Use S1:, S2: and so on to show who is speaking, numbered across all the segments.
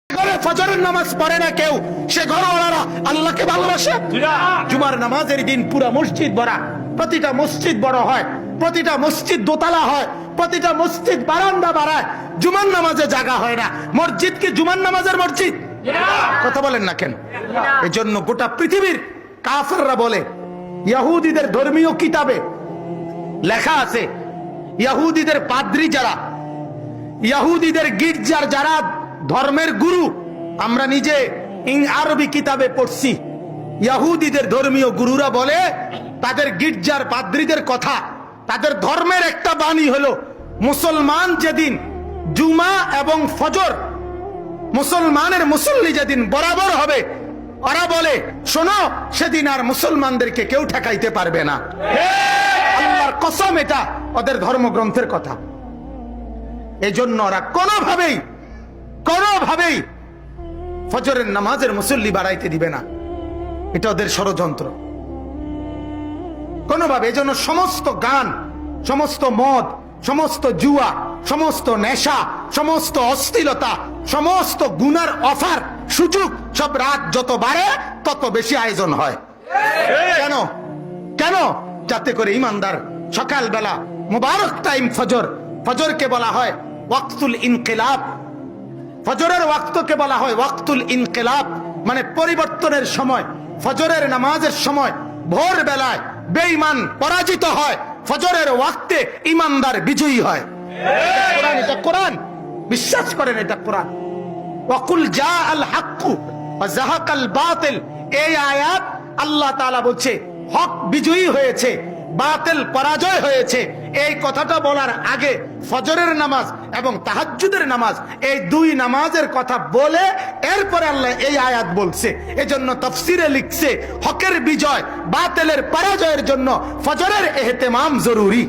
S1: ফজরের নামাজ পড়ে না কেউ, সে ঘরওয়ালারা আল্লাহকে ভালোবাসে। জুমার নামাজের দিন পুরা মসজিদ ভরা, প্রতিটা মসজিদ বড় হয়, প্রতিটা মসজিদ দোতলা হয়, প্রতিটা মসজিদ বারান্দা বাড়ায়। জুমার নামাজে জায়গা হয় না। মসজিদ কি জুমার নামাজের মসজিদ? কথা বলেন না কেন? এজন্য গোটা পৃথিবীর কাফেররা বলে, ইহুদিদের ধর্মীয় কিতাবে লেখা আছে, ইহুদিদের পাদ্রী যারা, ইহুদিদের গির্জার যারা ধর্মের গুরু, আমরা নিজে আরবি কিতাবে পড়ছি, ইহুদিদের ধর্মীয় গুরুরা বলে তাদের গির্জার পাদ্রীদের কথা, তাদের ধর্মের একটা বাণী হলো, মুসলমান যেদিন জুমা এবং ফজর, মুসলমানের মুসল্লি যেদিন বরাবর হবে, ওরা বলে শোনো, সেদিন আর মুসলমানদেরকে কেউ ঠেকাইতে পারবে না। আল্লাহর কসম, এটা ওদের ধর্মগ্রন্থের কথা। এজন্য ওরা কোনোভাবেই ফজরের নামাজের মুসল্লি বাড়াইতে দিবে না। এটা ওদের ষড়যন্ত্র কোনোভাবে। এজন্য সমস্ত গান, সমস্ত মদ, সমস্ত জুয়া, সমস্ত নেশা, সমস্ত অশ্লীলতা, সমস্ত গুনার অফার, সুযোগ, সব রাত যত বাড়ে তত বেশি আয়োজন হয়। কেন? কেন? যাতে করে ইমানদার সকালবেলা মুবারক টাইম ফজর, ফজরকে বলা হয় ওয়াক্তুল ইনকিলাব, ফজরের ওয়াক্তকে বলা হয় ওয়াক্তুল ইনকিলাব, মানে পরিবর্তনের সময়। ফজরের নামাজের সময় ভোর বেলায় বেঈমান পরাজিত হয়, ফজরের ওয়াক্তে ইমানদার বিজয়ী হয়। এটা কোরআন, বিশ্বাস করেন এটা কোরআন। ওয়াকুল জাআল হাক্কু ওয়া যাহাকাল বাতিল, এই আয়াত আল্লাহ তাআলা বলছে হক বিজয়ী হয়েছে, বাতিল পরাজয় হয়েছে। এই কথাটা বলার আগে ফজরের নামাজ এবং তাহাজ্জুদের নামাজ, এই দুই নামাজের কথা বলে এরপরে আল্লাহ এই আয়াত বলছে। এজন্য তাফসিরে লিখছে হকের বিজয় বাতিলের পরাজয়ের জন্য ফজরের ইহতিমাম জরুরি।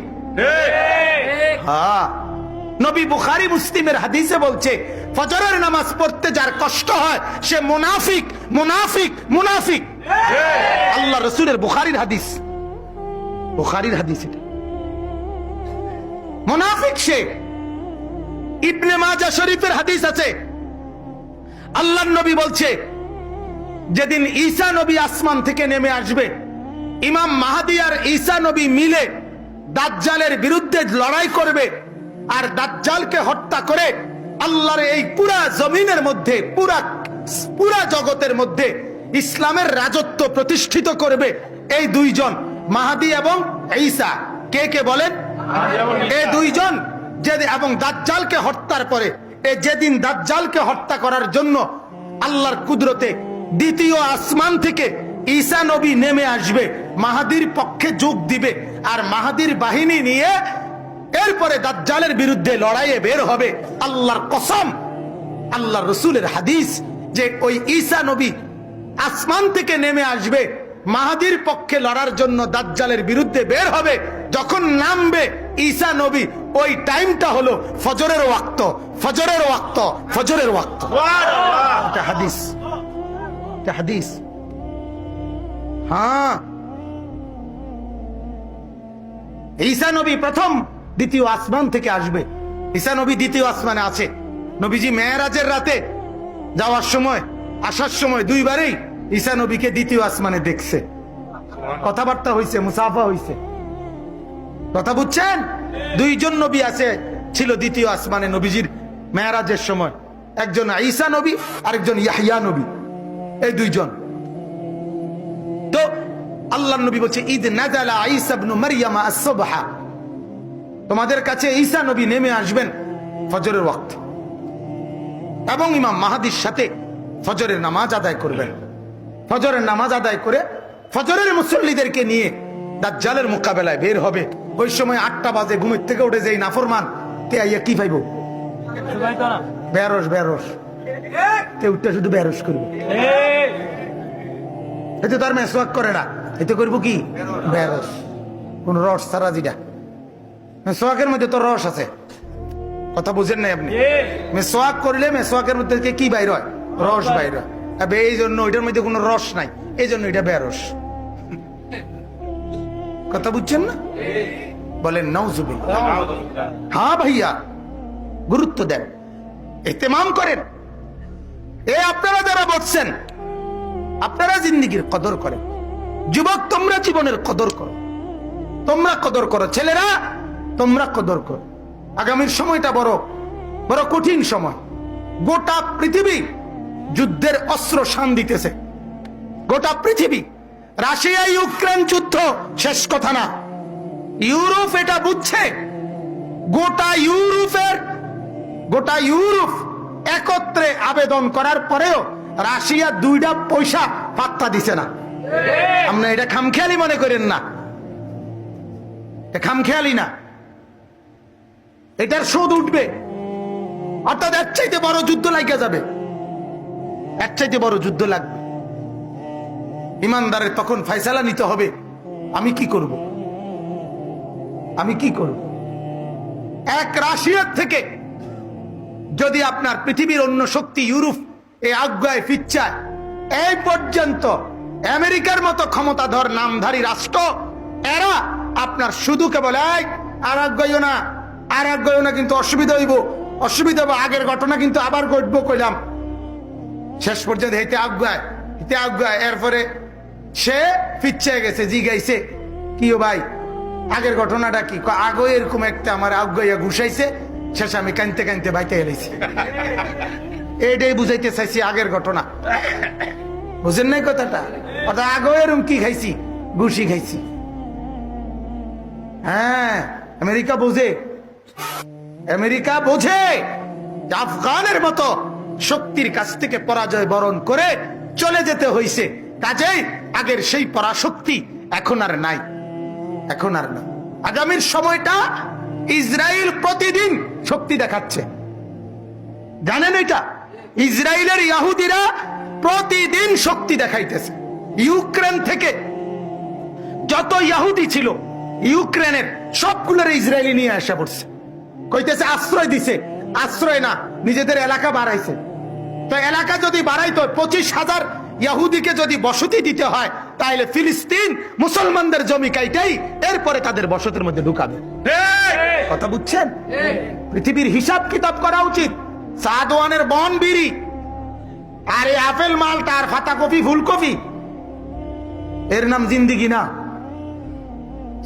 S1: হ্যাঁ, নবী বুখারী মুসলিমের হাদিসে বলছে ফজরের নামাজ পড়তে যার কষ্ট হয় সে মুনাফিক, মুনাফিক, মুনাফিক। আল্লাহ রাসূলের বুখারীর হাদিস, বুখারীর হাদিস এটা। মুনাফিক সে। ইবনে মাজাহ শরীফের হাদিস আছে, আল্লাহর নবী বলছে যেদিন ঈসা নবী আসমান থেকে নেমে আসবে, ইমাম মাহদী আর ঈসা নবী মিলে দাজ্জালের বিরুদ্ধে লড়াই করবে, আর দাজ্জালকে হত্যা করে আল্লাহর এই পুরা জমিনের মধ্যে, পুরা জগতের মধ্যে ইসলামের রাজত্ব প্রতিষ্ঠিত করবে এই দুইজন, মাহদী এবং ঈসা। কে কে বলেন? এই দুইজন। এবং দাজ্জালকে হত্যার পরে, যেদিন দাজ্জালকে হত্যা করার জন্য আল্লাহর কুদরতে দ্বিতীয় আসমান থেকে ঈসা নবী নেমে আসবে, মাহদীর পক্ষে যোগ দিবে, আর মাহদীর বাহিনী নিয়ে এরপরে দাজ্জালের বিরুদ্ধে লড়াইয়ে বের হবে। আল্লাহর কসম, আল্লাহর রাসূলের হাদিস, যে ওই ঈসা নবী আসমান থেকে নেমে আসবে, মাহদীর পক্ষে লড়ার জন্য দাজ্জালের বিরুদ্ধে বের হবে। যখন নামবে ঈসা নবী, ওই টাইমটা হলো ফজরের ওয়াক্ত, ফজরের ওয়াক্ত, ফজরের ওয়াক্ত। এটা হাদিস, এটা হাদিস। হ্যাঁ, ঈসা নবী প্রথম দ্বিতীয় আসমান থেকে আসবে। ঈসা নবী দ্বিতীয় আসমানে আছে। নবীজি মেরাজের রাতে যাওয়ার সময়, আসার সময় দুইবারেই ঈসা নবীকে দ্বিতীয় আসমানে দেখছে, কথাবার্তা হইছে, মুসাফা হইছে। কথা বুঝছেন? দুইজন নবী আছে ছিল দ্বিতীয় আসমানে নবীজির মেরাজের সময়, একজন ঈসা নবী, আরেকজন ইয়াহইয়া নবী, এই দুইজন। তো আল্লাহর নবী বলছে ঈদ নাযালা ঈসা ইবনে মারইয়াম আস-সুবহা, তোমাদের কাছে ঈসা নবী নেমে আসবেন ফজরের ওয়াক্ত, এবং ইমাম মাহদীর সাথে ফজরের নামাজ আদায় করবেন। ফজরের নামাজ আদায় করে ফজরের মুসল্লিদেরকে নিয়ে দাজ্জালের মোকাবেলায় বের হবে। ওই সময় 8টা বাজে ঘুমের থেকে উঠে যাই নাফরমান তে আইয়া কি পাইব? বেরস, বেরস, তে উঠতে শুধু বেরস করবে। এতে তার মেসওয়াক করে না, এতে করবো কি? বেরস। কোন রস ছাড়া, যেটা মেসওয়াকের মধ্যে তো রস আছে, কথা বুঝেন নাই আপনি? মেসওয়াক করলে মেসওয়াকের মধ্যে কি বাইর হয়? রস বাইর হয়। এই জন্য ওইটার মধ্যে কোনো রস নাই, এই জন্য এটা বেরস। কথা বুঝছেন না? বলেন নাউজুবিল্লাহ। হ্যাঁ ভাইয়া, গুরুত্ব দেন, ইহতিমাম করেন। করছেন, আপনারা জিন্দিগির কদর করেন। যুবক, তোমরা জীবনের কদর করো, তোমরা কদর করো। ছেলেরা, তোমরা কদর করো। আগামীর সময়টা বড় বড় কঠিন সময়। গোটা পৃথিবী যুদ্ধের অস্ত্র শান দিতেছে, গোটা পৃথিবী। রাশিয়া ইউক্রেন যুদ্ধ শেষ কথা না। ইউরোপ এটা বুঝছে। গোটা ইউরোপ একত্রে আবেদন করার পরেও রাশিয়া 2টা পয়সা পাত্তা দিছে না। আমরা এটা খামখেয়ালি মনে করেন না, খামখেয়ালি না, এটার শোধ উঠবে। অর্থাৎ এর চাইতে বড় যুদ্ধ লাগিয়ে যাবে, এর চাইতে বড় যুদ্ধ লাগবে। ইমানদারের তখন ফয়সালা নিতে হবে, আমি কি করব, আমি কি করব। এক রাশিয়ার থেকে যদি আপনার পৃথিবীর অন্য শক্তি ইউরোপ এই আজ্ঞায় ফিচ্ছায়, এই পর্যন্ত আমেরিকার মতো ক্ষমতাধর নামধারী রাষ্ট্র এরা আপনার শুধু কেবল আর আজ্ঞাইও না, আর আজ্ঞাইও না, কিন্তু অসুবিধা হইব, অসুবিধা হবে, আগের ঘটনা কিন্তু আবার ঘটবো কইলাম। শেষ পর্যন্ত হেতে আজ্ঞায়, এরপরে সে ফিচ্ছে গেছে, জিগাইছে কি ও ভাই আগের ঘটনাটা কি? আগে এরকম একটা আমার আজ্ঞাইয়া ঘুষাইছে, শেষ আমি কানতে কানতে বাইতে এলাইছি। এইটাই বুঝাইতে চাইছি আগের ঘটনা, বুঝেন নাই কথাটা? অর্থাৎ আগে এরকম কি খাইছি, ঘুষি খাইছি। হ্যাঁ, আমেরিকা বোঝে, আমেরিকা বোঝে যে আফগানের মতো শক্তির কাছ থেকে পরাজয় বরণ করে চলে যেতে হয়েছে। কাজেই আগের সেই পরাশক্তি এখন আর নাই, এখন আর না। আগামীর সময়টা ইসরায়েল প্রতিদিন শক্তি দেখাচ্ছে, জানেন এটা? ইসরায়েলের ইহুদিরা প্রতিদিন শক্তি দেখাইতেছে। ইউক্রেন থেকে যত ইহুদি ছিল ইউক্রেনের সবগুলোর ইসরায়েলি নিয়ে আসা পড়ছে, কইতেছে আশ্রয় দিছে। আশ্রয় না, নিজেদের এলাকা বাড়াইছে। তো এলাকা যদি বাড়াইতো, 25,000 ইহুদিকে যদি বসতি দিতে হয়, তাহলে ফিলিস্তিন মুসলমানদের জমি কাইটাই এরপরে তাদের বসতির মধ্যে ঢুকাবে। কথা বুঝছেন? পৃথিবীর হিসাব কিতাব করা উচিত। সাদওয়ানের বন বিড়ি আর এই আপেল মালটা আর ফাতা কপি ফুলকপি, এর নাম জিন্দিগি না।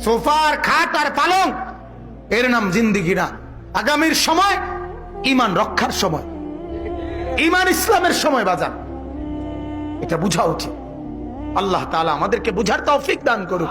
S1: সোফার খাট আর পালং, এর নাম জিন্দিগি না। আগামীর সময় ঈমান রক্ষার সময়, ঈমান ইসলামের সময় বাজান, এটা বুঝা উচিত। আল্লাহ তাআলা আমাদেরকে বুঝার তৌফিক দান করুন।